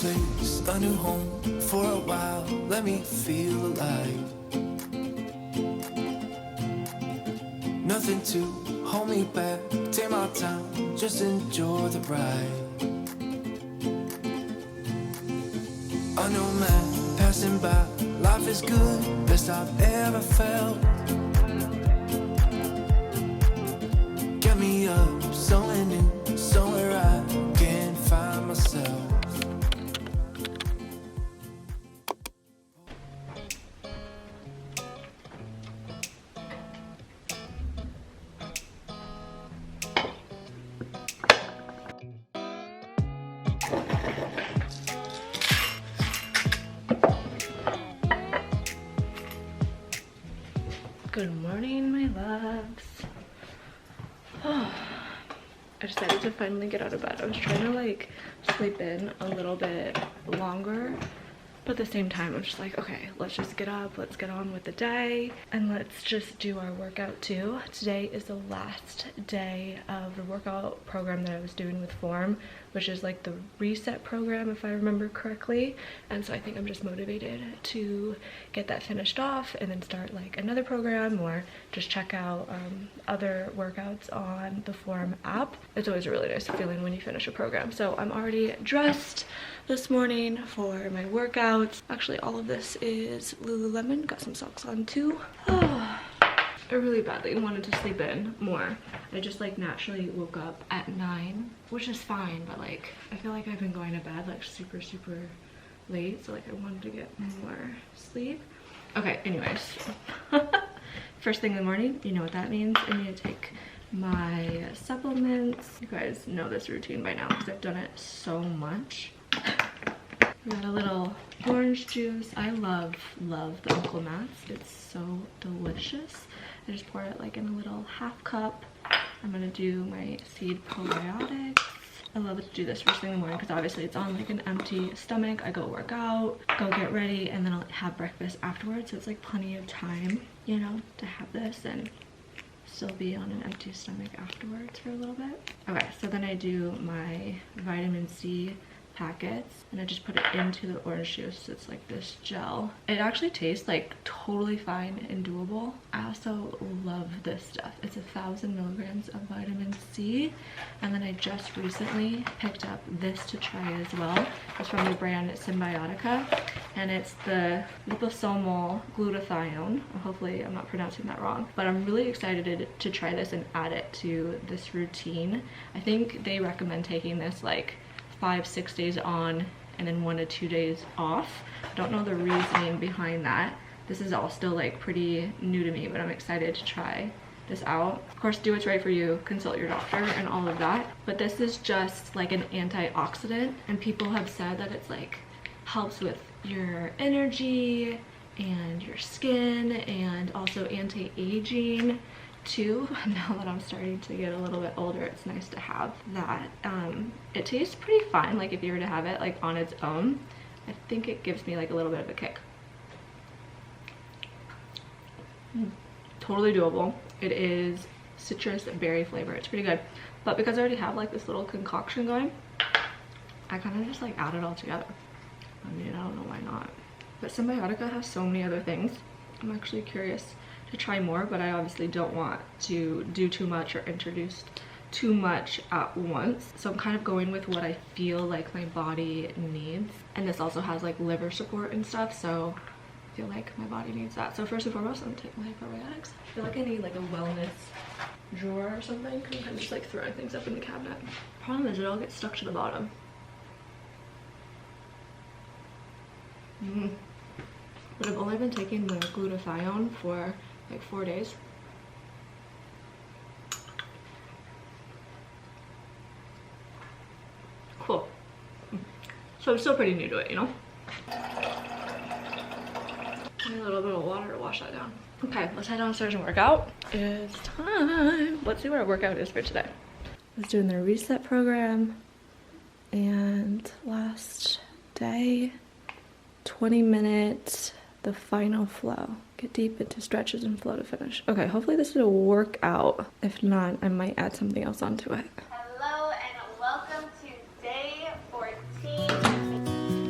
place, a new home for a while. Let me feel alive. Nothing to hold me back. Take my time, just enjoy the ride. A new man passing by. Life is good, best I've ever felt. Get me up, somewhere new, somewhere I can find myself. Good morning, my loves. I decided to finally get out of bed. I was trying to like sleep in a little bit longer, but at the same time I'm just like, okay, let's just get up, let's get on with the day, and let's just do our workout too. Today is the last day of the workout program that I was doing with Form, which is like the reset program if I remember correctly, and so I think I'm just motivated to get that finished off and then start like another program or just check out other workouts on the Form app. It's always a really nice feeling when you finish a program. So I'm already dressed this morning for my workouts. Actually, all of this is Lululemon. Got some socks on too. I really badly wanted to sleep in more. I just like naturally woke up at 9, which is fine, but like I feel like I've been going to bed like super late, so like I wanted to get more sleep. Okay, anyways. First thing in the morning, you know what that means. I need to take my supplements. You guys know this routine by now because I've done it so much. We got a little orange juice. I love the Uncle Matt's. It's so delicious. I just pour it like in a little half cup. I'm gonna do my seed probiotics. I love to do this first thing in the morning because obviously it's on like an empty stomach. I go work out, go get ready, and then I'll have breakfast afterwards. So it's like plenty of time, you know, to have this and still be on an empty stomach afterwards for a little bit. Okay, so then I do my vitamin C packets and I just put it into the orange juice. It's like this gel. It actually tastes like totally fine and doable. I also love this stuff. It's 1,000 milligrams of vitamin C, and then I just recently picked up this to try as well. It's from the brand Symbiotica, and it's the liposomal glutathione. Hopefully I'm not pronouncing that wrong, but I'm really excited to try this and add it to this routine. I think they recommend taking this like 5-6 days on and then 1 to 2 days off. I don't know the reasoning behind that. This is all still like pretty new to me, but I'm excited to try this out. Of course, do what's right for you, consult your doctor and all of that. But this is just like an antioxidant, and people have said that it's like helps with your energy and your skin and also anti-aging too. Now that I'm starting to get a little bit older, it's nice to have that. It tastes pretty fine, like if you were to have it like on its own. I think it gives me like a little bit of a kick. Totally doable. It is citrus berry flavor. It's pretty good, but because I already have like this little concoction going, I kind of just like add it all together. I mean, I don't know why not, but Symbiotica has so many other things. I'm actually curious to try more, but I obviously don't want to do too much or introduce too much at once. So I'm kind of going with what I feel like my body needs. And this also has like liver support and stuff, so I feel like my body needs that. So first and foremost, I'm gonna take my probiotics. I feel like I need like a wellness drawer or something, because I'm kind of just like throwing things up in the cabinet. Problem is it all gets stuck to the bottom. But I've only been taking the glutathione for like 4 days. Cool. So I'm still pretty new to it, you know? Need a little bit of water to wash that down. Okay, let's head downstairs and work out. It's time. Let's see what our workout is for today. I was doing the reset program, and last day, 20 minutes, the final flow. Get deep into stretches and flow to finish. Okay, hopefully this is a workout. If not, I might add something else onto it. Hello and welcome to day 14.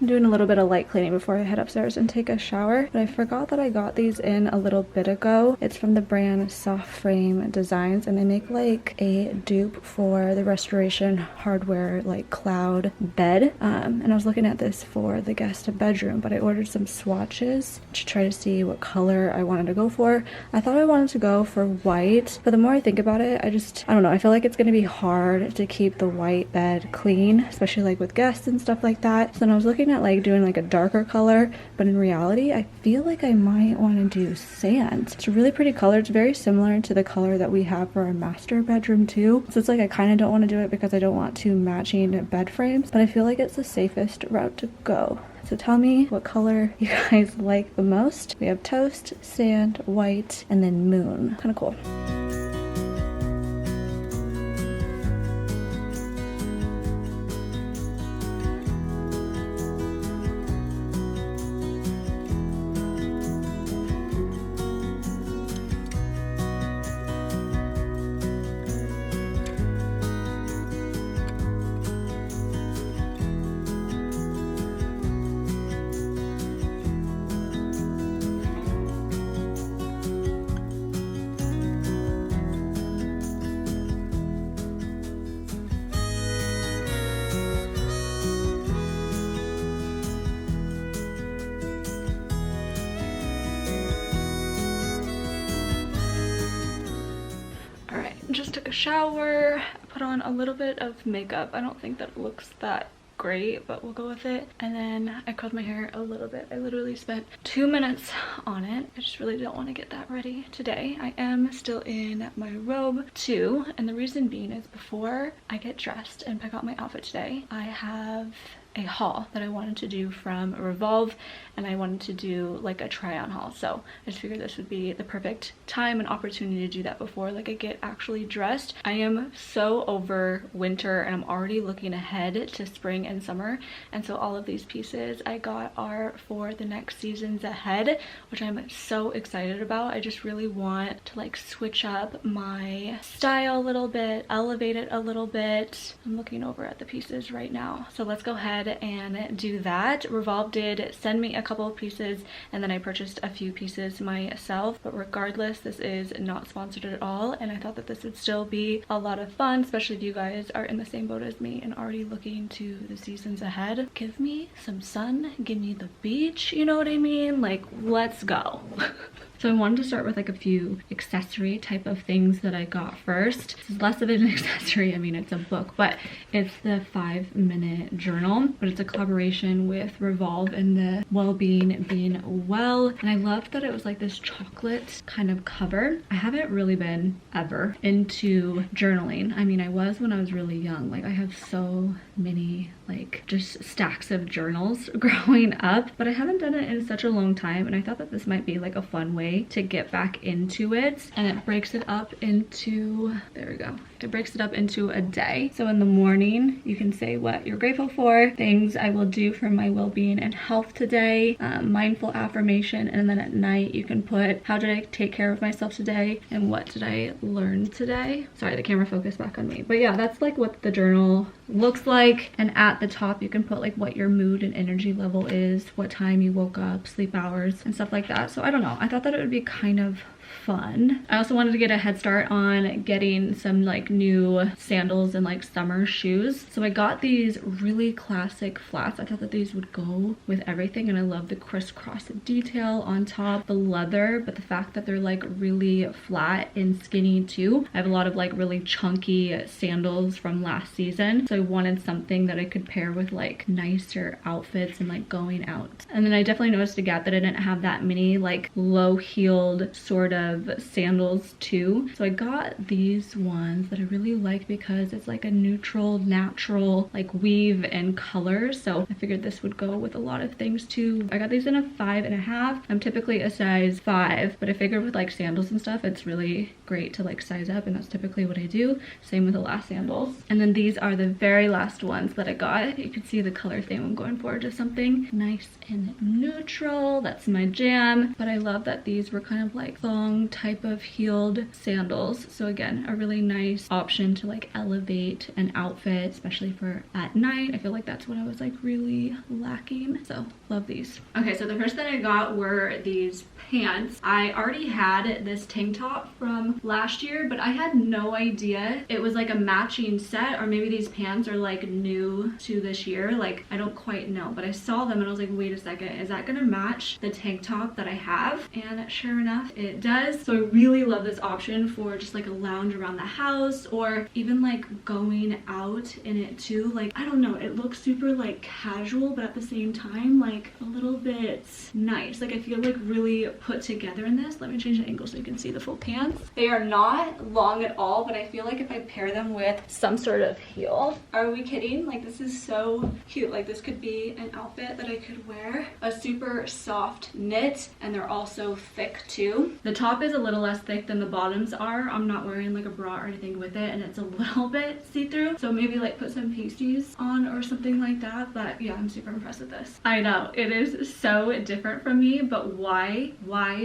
I'm doing a little bit of light cleaning before I head upstairs and take a shower, but I forgot that I got these in a little bit ago. It's from the brand Soft Frame Designs, and they make like a dupe for the Restoration Hardware like cloud bed. And I was looking at this for the guest bedroom, but I ordered some swatches to try to see what color I wanted to go for. I thought I wanted to go for white, but the more I think about it, I don't know, I feel like it's gonna be hard to keep the white bed clean, especially like with guests and stuff like that. So then I was looking at like doing like a darker color, but in reality I feel like I might want to do sand. It's a really pretty color. It's very similar to the color that we have for our master bedroom too, so it's like I kind of don't want to do it because I don't want two matching bed frames, but I feel like it's the safest route to go. So tell me what color you guys like the most. We have toast, sand, white, and then moon. Kind of cool. Just took a shower, put on a little bit of makeup. I don't think that it looks that great, but we'll go with it. And then I curled my hair a little bit. I literally spent 2 minutes on it. I just really don't want to get that ready today. I am still in my robe too, and the reason being is before I get dressed and pick out my outfit today, I have a haul that I wanted to do from Revolve, and I wanted to do like a try-on haul. So I just figured this would be the perfect time and opportunity to do that before like I get actually dressed. I am so over winter and I'm already looking ahead to spring and summer, and so all of these pieces I got are for the next seasons ahead, which I'm so excited about. I just really want to like switch up my style a little bit, elevate it a little bit. I'm looking over at the pieces right now, so let's go ahead and do that. Revolve did send me a couple of pieces, and then I purchased a few pieces myself, but regardless, this is not sponsored at all, and I thought that this would still be a lot of fun, especially if you guys are in the same boat as me and already looking to the seasons ahead. Give me some sun, give me the beach, you know what I mean? Like, let's go. So I wanted to start with like a few accessory type of things that I got first. This is less of an accessory, I mean it's a book, but it's the 5-minute journal, but it's a collaboration with Revolve and the well-being being well. And I loved that it was like this chocolate kind of cover. I haven't really been ever into journaling. I mean, I was when I was really young. Like I have so many like just stacks of journals growing up, but I haven't done it in such a long time, and I thought that this might be like a fun way to get back into it. And it breaks it up into, there we go, it breaks it up into a day. So in the morning you can say what you're grateful for, things I will do for my well-being and health today, mindful affirmation, and then at night you can put how did I take care of myself today and what did I learn today. Sorry, the camera focused back on me, but yeah, that's like what the journal looks like. And at the top you can put like what your mood and energy level is, what time you woke up, sleep hours, and stuff like that. So I don't know, I thought that it would be kind of fun. I also wanted to get a head start on getting some like new sandals and like summer shoes. So I got these really classic flats. I thought that these would go with everything, and I love the crisscross detail on top, the leather, but the fact that they're like really flat and skinny too. I have a lot of like really chunky sandals from last season, so I wanted something that I could pair with like nicer outfits and like going out. And then I definitely noticed a gap that I didn't have that many like low-heeled sort of sandals too. So I got these ones that I really like because it's like a neutral, natural like weave and color. So I figured this would go with a lot of things too. I got these in a 5.5. I'm typically a size 5, but I figured with like sandals and stuff, it's really great to like size up, and that's typically what I do. Same with the last sandals. And then these are the very last ones that I got. You can see the color theme I'm going for, just something nice and neutral. That's my jam. But I love that these were kind of like thong long type of heeled sandals. So again, a really nice option to like elevate an outfit, especially for at night. I feel like that's what I was like really lacking. So love these. Okay, so the first thing I got were these pants. I already had this tank top from last year, but I had no idea it was like a matching set, or maybe these pants are like new to this year. Like, I don't quite know, but I saw them and I was like, wait a second, is that gonna match the tank top that I have? And sure enough, it does. So I really love this option for just like a lounge around the house, or even like going out in it too. Like, I don't know, it looks super like casual, but at the same time like a little bit nice. Like, I feel like really put together in this. Let me change the angle so you can see the full pants. They are not long at all, but I feel like if I pair them with some sort of heel, are we kidding? Like, this is so cute. Like, this could be an outfit that I could wear. A super soft knit, and they're also thick too. The top is a little less thick than the bottoms are. I'm not wearing like a bra or anything with it, and it's a little bit see-through, so maybe like put some pasties on or something like that. But yeah, I'm super impressed with this. I know it is so different from me, but why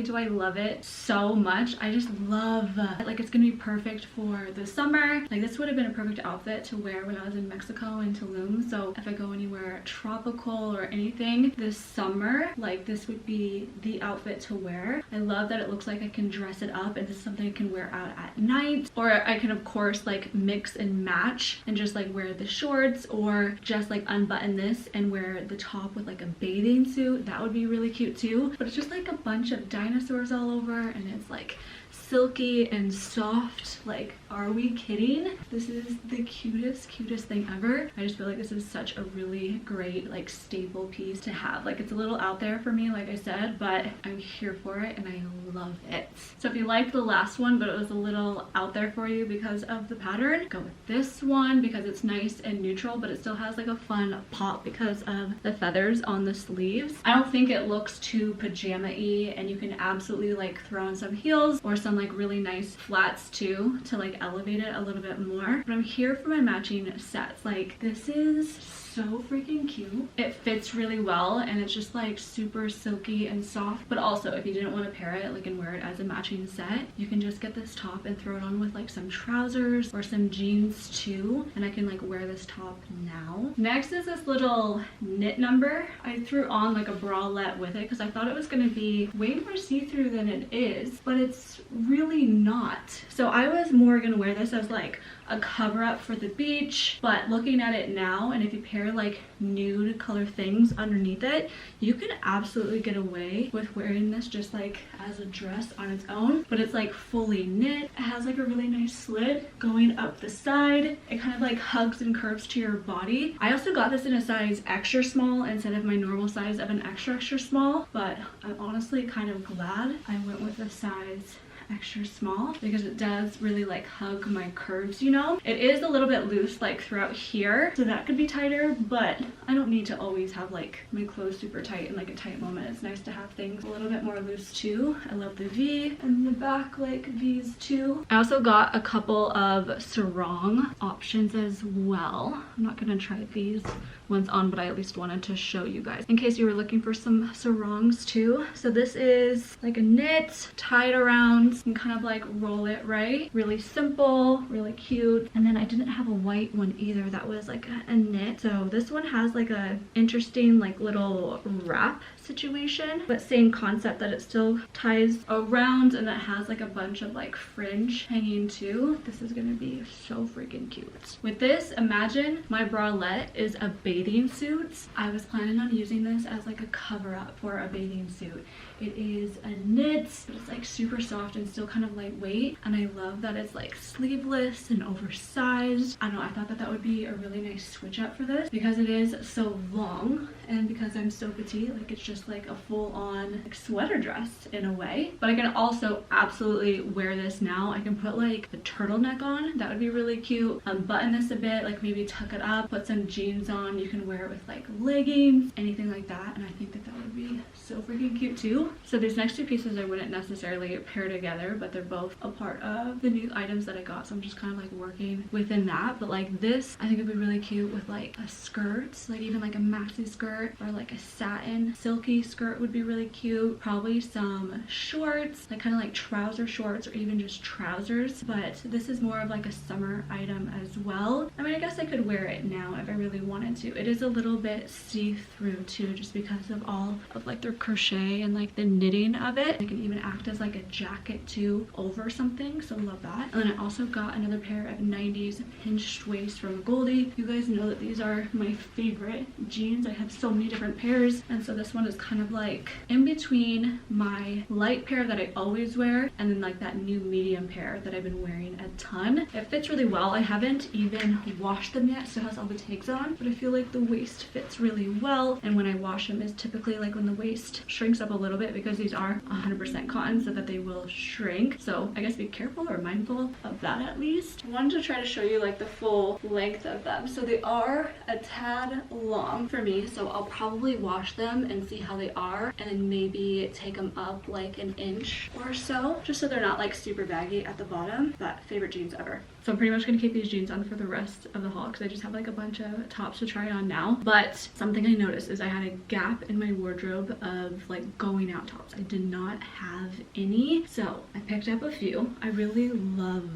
do I love it so much? I just love like, it's gonna be perfect for the summer. Like, this would have been a perfect outfit to wear when I was in Mexico in Tulum. So if I go anywhere tropical or anything this summer, like, this would be the outfit to wear. I love that it looks like I can dress it up, and this is something I can wear out at night, or I can of course like mix and match and just like wear the shorts, or just like unbutton this and wear the top with like a bathing suit. That would be really cute too. But it's just like a bunch of dinosaurs all over, and it's like silky and soft. Like, are we kidding? This is the cutest thing ever. I just feel like this is such a really great like staple piece to have. Like, it's a little out there for me, like I said, but I'm here for it and I love it. So if you liked the last one but it was a little out there for you because of the pattern, go with this one because it's nice and neutral, but it still has like a fun pop because of the feathers on the sleeves. I don't think it looks too pajama-y, and you can absolutely like throw in some heels or some like really nice flats too to like elevate it a little bit more. But I'm here for my matching sets. Like, this is so freaking cute. It fits really well, and it's just like super silky and soft. But also, if you didn't want to pair it like and wear it as a matching set, you can just get this top and throw it on with like some trousers or some jeans too, and I can like wear this top now. Next is this little knit number. I threw on like a bralette with it because I thought it was going to be way more see-through than it is, but it's really not. So I was more gonna wear this as like a cover up for the beach, but looking at it now, and if you pair like nude color things underneath it, you can absolutely get away with wearing this just like as a dress on its own. But it's like fully knit. It has like a really nice slit going up the side. It kind of like hugs and curves to your body. I also got this in a size extra small instead of my normal size of an extra small, but I'm honestly kind of glad I went with a size extra small because it does really like hug my curves, you know. It is a little bit loose like throughout here, so that could be tighter, but I don't need to always have like my clothes super tight in like a tight moment. It's nice to have things a little bit more loose too. I love the V and the back like V's too. I also got a couple of sarong options as well. I'm not gonna try these ones on, but I at least wanted to show you guys in case you were looking for some sarongs too. So this is like a knit tied around and kind of like roll it right. Really simple, really cute. And then I didn't have a white one either that was like a knit. So this one has like a interesting like little wrap situation, but same concept, that it still ties around and that has like a bunch of like fringe hanging too. This is gonna be so freaking cute. With this, imagine my bralette is a bathing suit. I was planning on using this as like a cover up for a bathing suit. It is a knit, but it's like super soft and still kind of lightweight, and I love that it's like sleeveless and oversized. I don't know, I thought that that would be a really nice switch up for this because it is so long, and because I'm so petite, like it's just like a full-on like sweater dress in a way. But I can also absolutely wear this now. I can put like the turtleneck on, that would be really cute. Button this a bit, like maybe tuck it up, put some jeans on. You can wear it with like leggings, anything like that, and I think that that would be so freaking cute too. So these next two pieces I wouldn't necessarily pair together, but they're both a part of the new items that I got, so I'm just kind of like working within that. But like this, I think it'd be really cute with like a skirt, like even like a maxi skirt or like a satin silk silky skirt would be really cute. Probably some shorts, like kind of like trouser shorts or even just trousers, but this is more of like a summer item as well. I mean, I guess I could wear it now if I really wanted to. It is a little bit see-through too, just because of all of like the crochet and like the knitting of it. It can even act as like a jacket too over something, so love that. And then I also got another pair of 90s pinched waist from Goldie. You guys know that these are my favorite jeans. I have so many different pairs, and so this one is kind of like in between my light pair that I always wear and then like that new medium pair that I've been wearing a ton. It fits really well. I haven't even washed them yet, so it has all the tags on, but I feel like the waist fits really well, and when I wash them is typically like when the waist shrinks up a little bit, because these are 100% cotton, so that they will shrink. So I guess be careful or mindful of that at least. I wanted to try to show you like the full length of them. So they are a tad long for me, so I'll probably wash them and see how they are, and then maybe take them up like an inch or so, just so they're not like super baggy at the bottom. But favorite jeans ever. So I'm pretty much gonna keep these jeans on for the rest of the haul, because I just have like a bunch of tops to try on now. But something I noticed is I had a gap in my wardrobe of like going out tops. I did not have any, so I picked up a few. I really love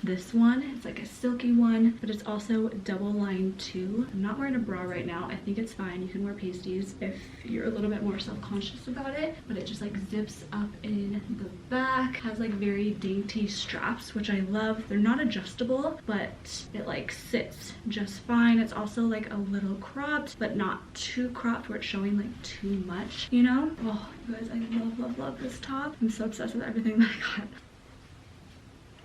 this one. It's like a silky one, but it's also double lined too. I'm not wearing a bra right now. I think it's fine. You can wear pasties if you're a little bit more self-conscious about it, but it just like zips up in the back, has like very dainty straps, which I love. They're not adjustable, but it like sits just fine. It's also like a little cropped, but not too cropped where it's showing like too much, you know? Oh, you guys, I love this top. I'm so obsessed with everything that I got.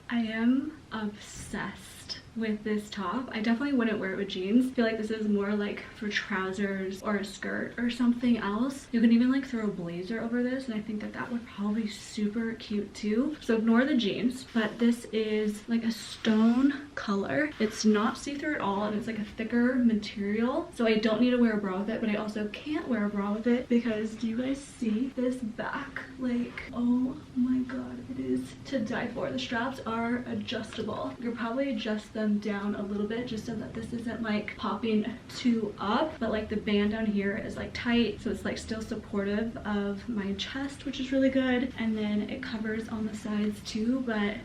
I am obsessed with this top. I definitely wouldn't wear it with jeans. I feel like this is more like for trousers or a skirt or something else. You can even like throw a blazer over this, and I think that that would probably be super cute too. So ignore the jeans, but this is like a stone color. It's not see-through at all, and it's like a thicker material, so I don't need to wear a bra with it, but I also can't wear a bra with it because do you guys see this back? Like, oh my god, it is to die for. The straps are adjustable. You could probably adjust them down a little bit just so that this isn't like popping too up, but like the band down here is like tight, so it's like still supportive of my chest, which is really good, and then it covers on the sides too. But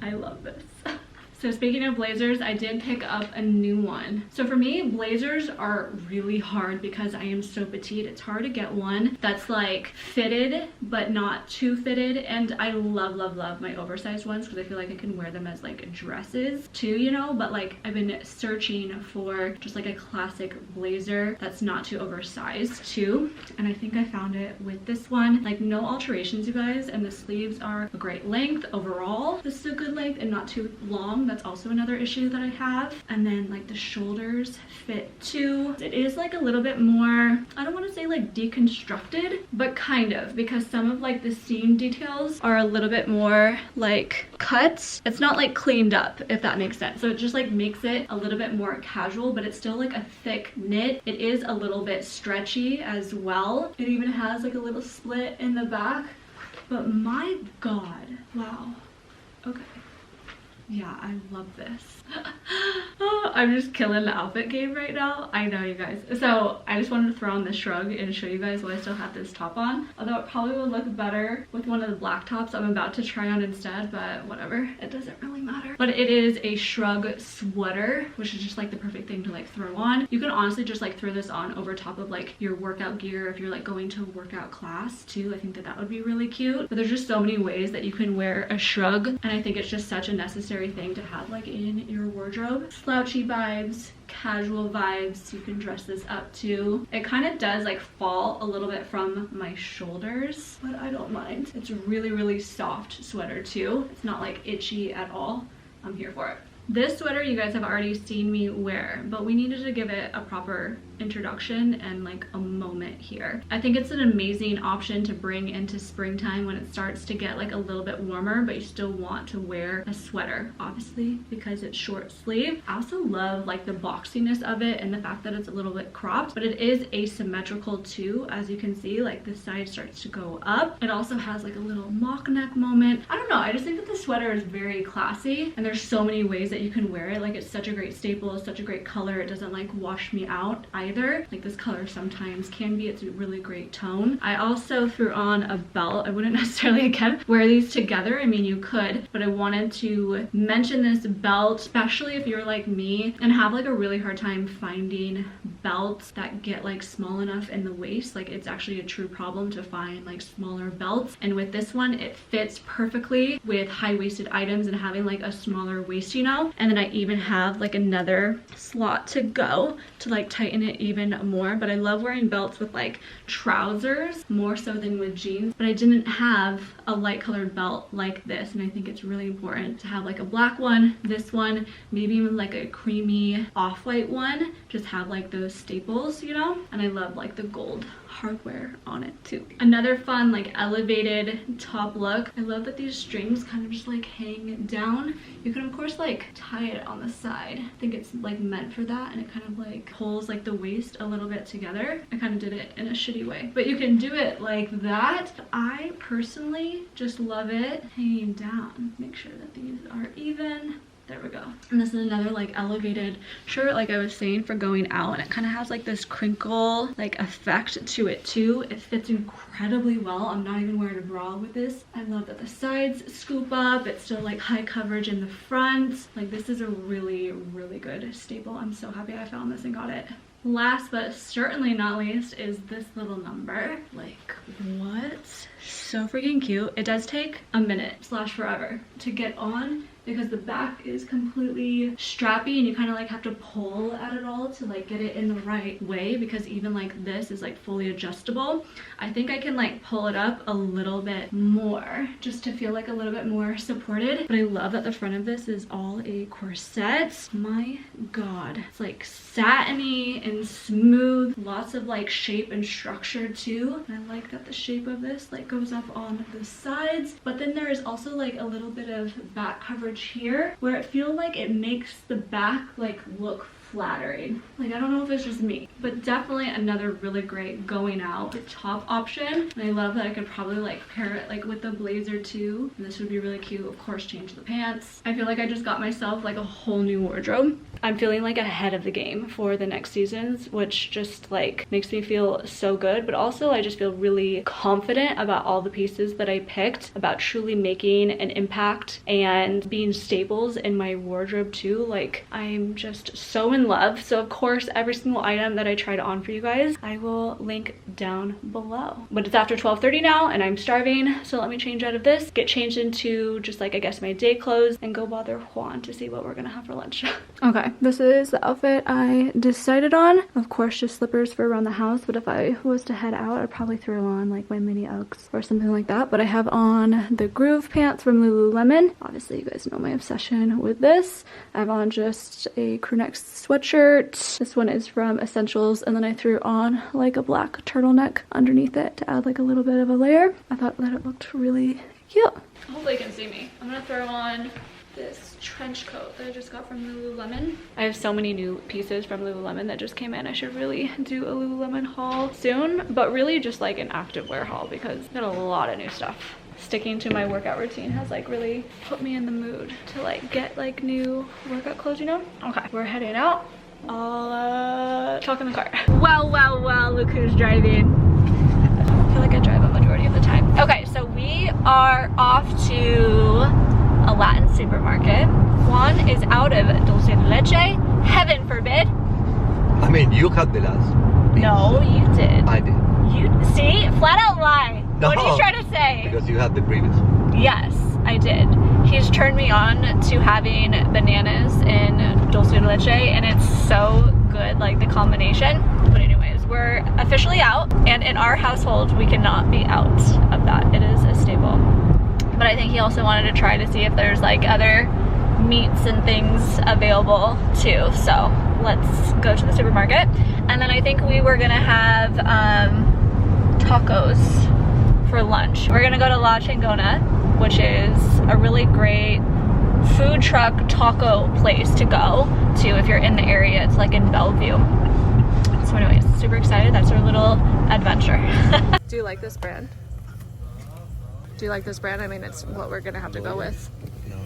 I love this. So speaking of blazers, I did pick up a new one. So for me, blazers are really hard because I am so petite. It's hard to get one that's like fitted, but not too fitted. And I love my oversized ones because I feel like I can wear them as like dresses too, you know? But like I've been searching for just like a classic blazer that's not too oversized too. And I think I found it with this one. Like no alterations, you guys. And the sleeves are a great length overall. This is a good length and not too long. That's also another issue that I have. And then like the shoulders fit too. It is like a little bit more, I don't want to say like deconstructed, but kind of, because some of like the seam details are a little bit more like cut. It's not like cleaned up, if that makes sense. So it just like makes it a little bit more casual, but it's still like a thick knit. It is a little bit stretchy as well. It even has like a little split in the back, but my god, wow. Okay. Yeah, I love this. Oh, I'm just killing the outfit game right now. I know, you guys. So I just wanted to throw on this shrug and show you guys why I still have this top on. Although it probably would look better with one of the black tops I'm about to try on instead, but whatever. It doesn't really matter. But it is a shrug sweater, which is just like the perfect thing to like throw on. You can honestly just like throw this on over top of like your workout gear if you're like going to a workout class too. I think that that would be really cute. But there's just so many ways that you can wear a shrug, and I think it's just such a necessary thing to have like in your wardrobe. Slouchy vibes, casual vibes. You can dress this up too. It kind of does like fall a little bit from my shoulders, but I don't mind. It's a really soft sweater too. It's not like itchy at all. I'm here for it. This sweater you guys have already seen me wear, but we needed to give it a proper introduction and like a moment here. I think it's an amazing option to bring into springtime when it starts to get like a little bit warmer, but you still want to wear a sweater, obviously, because it's short sleeve. I also love like the boxiness of it and the fact that it's a little bit cropped, but it is asymmetrical too. As you can see, like the side starts to go up. It also has like a little mock neck moment. I don't know, I just think that the sweater is very classy, and there's so many ways that you can wear it. Like it's such a great staple, it's such a great color. It doesn't like wash me out. I either. Like this color sometimes can be, it's a really great tone. I also threw on a belt. I wouldn't necessarily again wear these together. I mean, you could, but I wanted to mention this belt, especially if you're like me and have like a really hard time finding belts that get like small enough in the waist. Like it's actually a true problem to find like smaller belts, and with this one it fits perfectly with high-waisted items and having like a smaller waist, you know. And then I even have like another slot to go to like tighten it even more. But I love wearing belts with like trousers more so than with jeans, but I didn't have a light colored belt like this, and I think it's really important to have like a black one, this one, maybe even like a creamy off-white one, just have like those staples, you know. And I love like the gold hardware on it too. Another fun like elevated top look. I love that these strings kind of just like hang down. You can of course like tie it on the side. I think it's like meant for that, and it kind of like pulls like the waist a little bit together. I kind of did it in a shitty way, but you can do it like that. I personally just love it hanging down. Make sure that these are even. There we go. And this is another like elevated shirt, like I was saying, for going out, and it kind of has like this crinkle like effect to it too. It fits incredibly well. I'm not even wearing a bra with this. I love that the sides scoop up. It's still like high coverage in the front. Like this is a really, really good staple. I'm so happy I found this and got it. Last but certainly not least is this little number. Like what? So freaking cute. It does take a minute / forever to get on, because the back is completely strappy and you kind of like have to pull at it all to like get it in the right way, because even like this is like fully adjustable. I think I can like pull it up a little bit more just to feel like a little bit more supported. But I love that the front of this is all a corset. My god, it's like satiny and smooth, lots of like shape and structure too. And I like that the shape of this like goes up on the sides, but then there is also like a little bit of back coverage here where it feels like it makes the back like look flattering. Like I don't know if it's just me, but definitely another really great going out top option. And I love that I could probably like pair it like with the blazer too, and this would be really cute. Of course, change the pants. I feel like I just got myself like a whole new wardrobe. I'm feeling like ahead of the game for the next seasons, which just like makes me feel so good. But also I just feel really confident about all the pieces that I picked, about truly making an impact and being staples in my wardrobe too. Like I'm just so in love. So of course every single item that I tried on for you guys I will link down below. But it's after 12:30 now and I'm starving, so let me change out of this, get changed into just like I guess my day clothes, and go bother Juan to see what we're gonna have for lunch. Okay, this is the outfit I decided on. Of course just slippers for around the house, but if I was to head out I'd probably throw on like my mini Uggs or something like that. But I have on the Groove pants from Lululemon. Obviously you guys know my obsession with this. I have on just a crew neck sweatshirt. This one is from Essentials, and then I threw on like a black turtleneck underneath it to add like a little bit of a layer. I thought that it looked really cute. Hopefully you can see me. I'm gonna throw on this trench coat that I just got from Lululemon. I have so many new pieces from Lululemon that just came in. I should really do a Lululemon haul soon, but really just like an activewear haul because I got a lot of new stuff. Sticking to my workout routine has like really put me in the mood to like get like new workout clothes, you know? Okay, we're heading out. I'll talk in the car. Well, look who's driving. I feel like I drive a majority of the time. Okay, so we are off to a Latin supermarket. Juan is out of dulce de leche. Heaven forbid. I mean, you had the last piece. No, you did. I did. You see? Flat out lie. No, what are you trying to say? Because you had the previous. Yes, I did. He's turned me on to having bananas in dulce de leche, and it's so good, like the combination. But anyways, we're officially out, and in our household, we cannot be out of that. It is a staple. But I think he also wanted to try to see if there's like other meats and things available too. So let's go to the supermarket. And then I think we were gonna have tacos for lunch. We're gonna go to La Chingona, which is a really great food truck taco place to go to if you're in the area. It's like in Bellevue. So anyways, super excited. That's our little adventure. Do you like this brand? Do you like this brand? I mean, it's what we're gonna have to go with. No,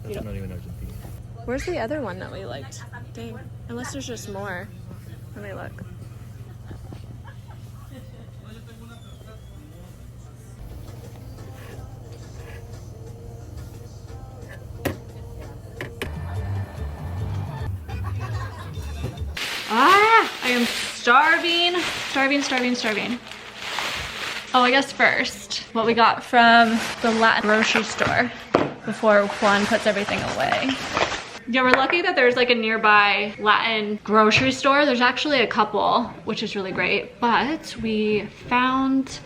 that's not even Argentina. Where's the other one that we liked? Dang, unless there's just more. Let me look. I am starving. Oh, I guess first, what we got from the Latin grocery store before Juan puts everything away. Yeah, we're lucky that there's like a nearby Latin grocery store. There's actually a couple, which is really great. But we found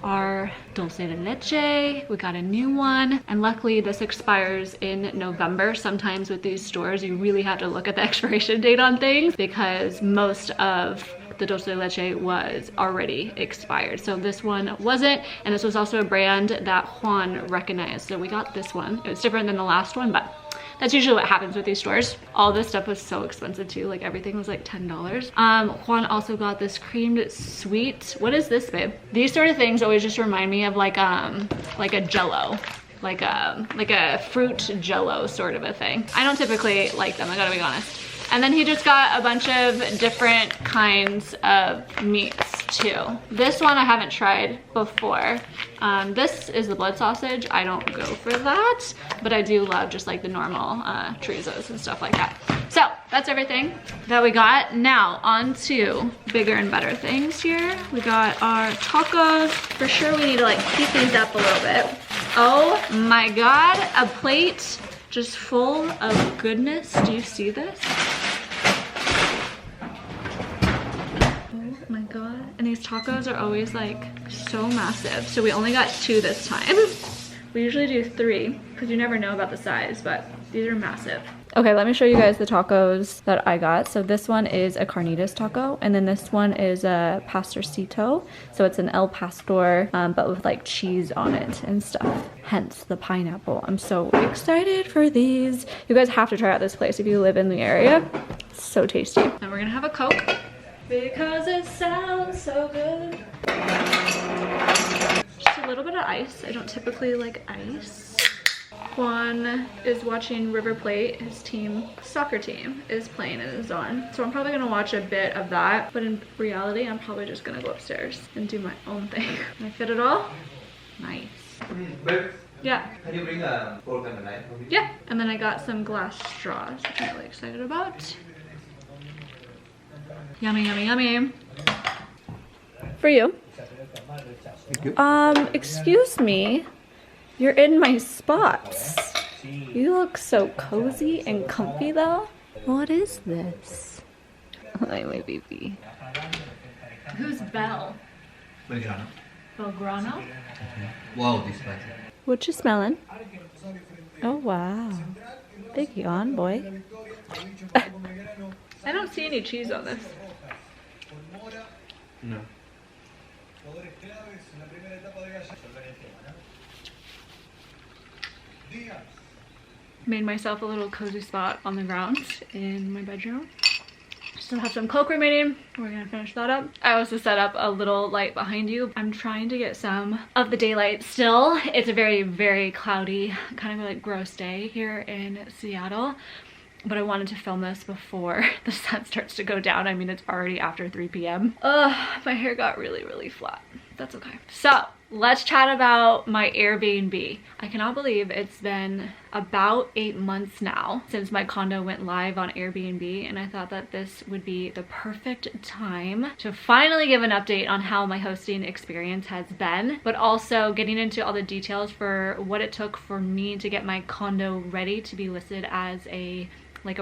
our dulce de leche. We got a new one. And luckily this expires in November. Sometimes with these stores, you really have to look at the expiration date on things because most of the dulce de leche was already expired. So this one wasn't, and this was also a brand that Juan recognized. So we got this one. It was different than the last one, but that's usually what happens with these stores. All this stuff was so expensive too. Like everything was like $10. Juan also got this creamed sweet. What is this, babe? These sort of things always just remind me of like a Jello. Like a fruit Jello sort of a thing. I don't typically like them, I gotta be honest. And then he just got a bunch of different kinds of meats too. This one I haven't tried before. This is the blood sausage. I don't go for that, but I do love just like the normal chorizos and stuff like that. So that's everything that we got. Now on to bigger and better things here. We got our tacos. For sure we need to like heat these up a little bit. Oh my God, a plate just full of goodness. Do you see this? Oh my God. And these tacos are always like so massive. So we only got 2 this time. We usually do 3 because you never know about the size, but these are massive. Okay, let me show you guys the tacos that I got. So this one is a carnitas taco, and then this one is a pastorcito. So it's an El Pastor, but with like cheese on it and stuff. Hence the pineapple. I'm so excited for these. You guys have to try out this place if you live in the area. It's so tasty. And we're gonna have a Coke because it sounds so good. Just a little bit of ice. I don't typically like ice. Juan is watching River Plate. His team, soccer team, is playing and is on. So I'm probably gonna watch a bit of that, but in reality, I'm probably just gonna go upstairs and do my own thing. Can I fit it all? Nice. Yeah. Can you bring a fork and a knife? Yeah. And then I got some glass straws, which I'm really excited about. Yummy, yummy, yummy. For you. Thank you. Excuse me. You're in my spots. You look so cozy and comfy though. What is this? Hi, my baby. Who's Belle? Belgrano. Belgrano? Wow, this spicy. What you smelling? Oh wow. Big yawn, boy. I don't see any cheese on this. No. Made myself a little cozy spot on the ground in my bedroom. Still have some Coke remaining. We're gonna finish that up. I also set up a little light behind you. I'm trying to get some of the daylight still. It's a very, very cloudy, kind of like gross day here in Seattle. But I wanted to film this before the sun starts to go down. I mean, it's already after 3 p.m. Ugh, my hair got really, really flat. That's okay. So let's chat about my Airbnb. I cannot believe it's been about 8 months now since my condo went live on Airbnb, and I thought that this would be the perfect time to finally give an update on how my hosting experience has been, but also getting into all the details for what it took for me to get my condo ready to be listed as a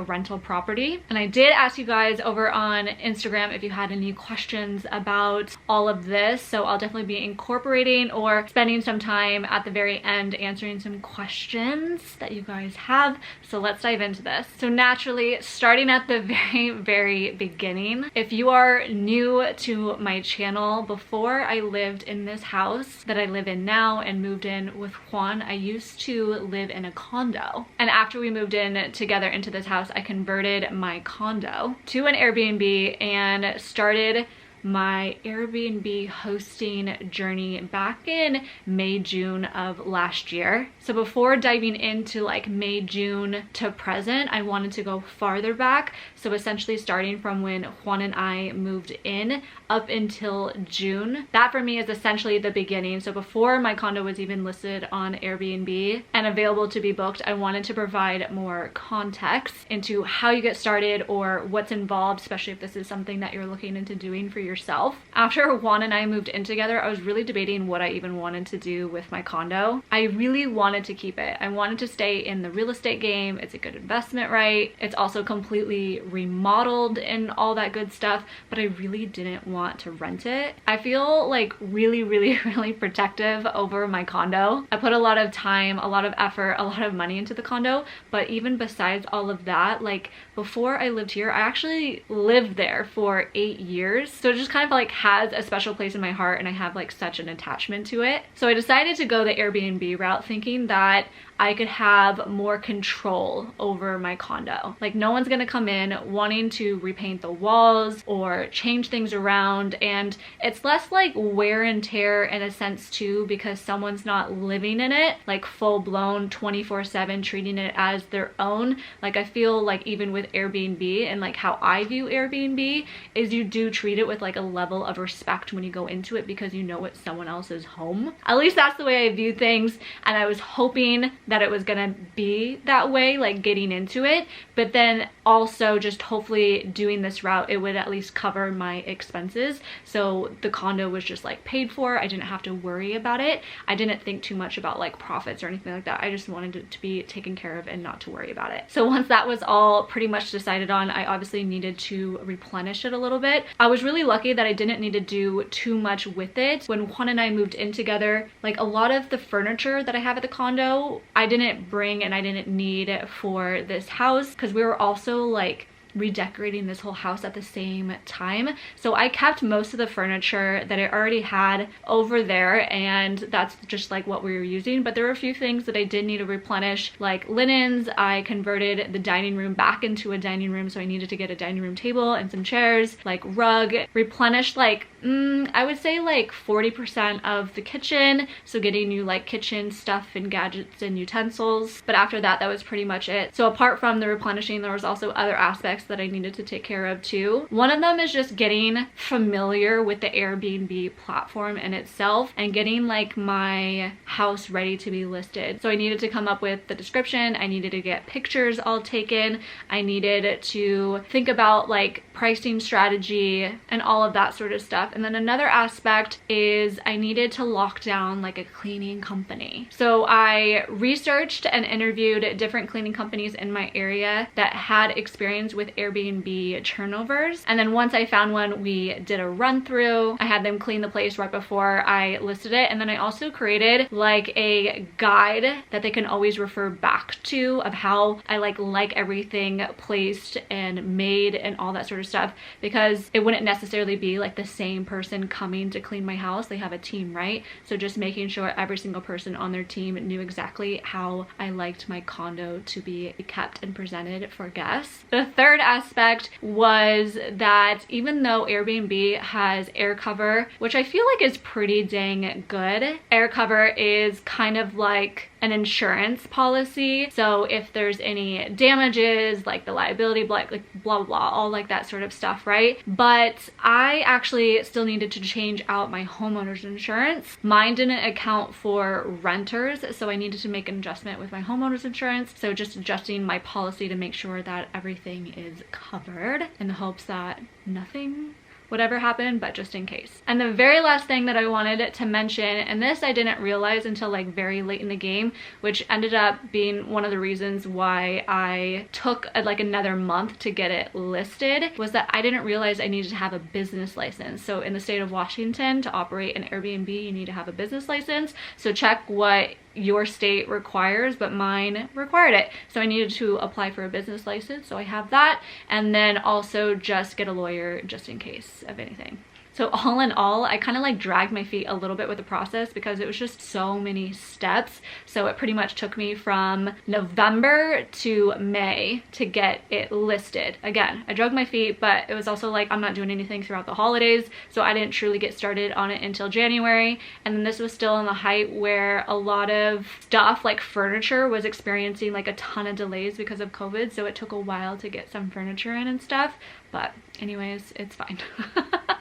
rental property. And I did ask you guys over on Instagram if you had any questions about all of this, so I'll definitely be incorporating or spending some time at the very end answering some questions that you guys have. So let's dive into this. So naturally, starting at the very, very beginning, if you are new to my channel, before I lived in this house that I live in now and moved in with Juan, I used to live in a condo. And after we moved in together into this house, I converted my condo to an Airbnb and started my Airbnb hosting journey back in May, June of last year. So before diving into like May, June to present, I wanted to go farther back. So essentially starting from when Juan and I moved in up until June. That for me is essentially the beginning. So before my condo was even listed on Airbnb and available to be booked, I wanted to provide more context into how you get started or what's involved, especially if this is something that you're looking into doing for yourself. After Juan and I moved in together, I was really debating what I even wanted to do with my condo. I really wanted to keep it. I wanted to stay in the real estate game. It's a good investment, right? It's also completely remodeled and all that good stuff, but I really didn't want to rent it. I feel like really protective over my condo. I put a lot of time, a lot of effort, a lot of money into the condo, but even besides all of that, like before I lived here, I actually lived there for 8 years. So it just kind of like has a special place in my heart and I have like such an attachment to it. So I decided to go the Airbnb route thinking that I could have more control over my condo. Like no one's gonna come in wanting to repaint the walls or change things around, and it's less like wear and tear in a sense too, because someone's not living in it like full-blown 24/7 treating it as their own. Like I feel like even with Airbnb and like how I view Airbnb is you do treat it with like a level of respect when you go into it because you know it's someone else's home. At least that's the way I view things, and I was hoping that it was gonna be that way, like getting into it, but then also just hopefully doing this route, it would at least cover my expenses. So the condo was just like paid for. I didn't have to worry about it. I didn't think too much about like profits or anything like that. I just wanted it to be taken care of and not to worry about it. So once that was all pretty much decided on, I obviously needed to replenish it a little bit. I was really lucky that I didn't need to do too much with it. When Juan and I moved in together, like a lot of the furniture that I have at the condo, I didn't bring and I didn't need for this house because we were also like redecorating this whole house at the same time. So I kept most of the furniture that I already had over there, and that's just like what we were using. But there were a few things that I did need to replenish, like linens. I converted the dining room back into a dining room, so I needed to get a dining room table and some chairs, like rug, replenished like I would say like 40% of the kitchen, so getting new like kitchen stuff and gadgets and utensils. But after that, that was pretty much it. So apart from the replenishing, there was also other aspects that I needed to take care of too. One of them is just getting familiar with the Airbnb platform in itself and getting like my house ready to be listed. So I needed to come up with the description, I needed to get pictures all taken, I needed to think about like pricing strategy and all of that sort of stuff. And then another aspect is I needed to lock down like a cleaning company. So I researched and interviewed different cleaning companies in my area that had experience with Airbnb turnovers. And then once I found one, we did a run through. I had them clean the place right before I listed it. And then I also created like a guide that they can always refer back to of how I like everything placed and made and all that sort of stuff, because it wouldn't necessarily be like the same person coming to clean my house. They have a team, right? So just making sure every single person on their team knew exactly how I liked my condo to be kept and presented for guests. The third aspect was that even though Airbnb has air cover, which I feel like is pretty dang good, air cover is kind of like an insurance policy. So if there's any damages, like the liability, like blah, blah, blah, all like that sort of stuff, right? But I actually still needed to change out my homeowner's insurance. Mine didn't account for renters, so I needed to make an adjustment with my homeowner's insurance. So just adjusting my policy to make sure that everything is covered in the hopes that nothing whatever happened, but just in case. And the very last thing that I wanted to mention, and this I didn't realize until like very late in the game, which ended up being one of the reasons why I took like another month to get it listed, was that I didn't realize I needed to have a business license. So in the state of Washington, to operate an Airbnb, you need to have a business license. So check what your state requires, but mine required it. So I needed to apply for a business license. So I have that, and then also just get a lawyer just in case of anything. So all in all, I kind of like dragged my feet a little bit with the process because it was just so many steps. So it pretty much took me from November to May to get it listed. Again, I dragged my feet, but it was also like I'm not doing anything throughout the holidays, so I didn't truly get started on it until January. And then this was still in the height where a lot of stuff like furniture was experiencing like a ton of delays because of COVID, so it took a while to get some furniture in and stuff. But anyways, it's fine.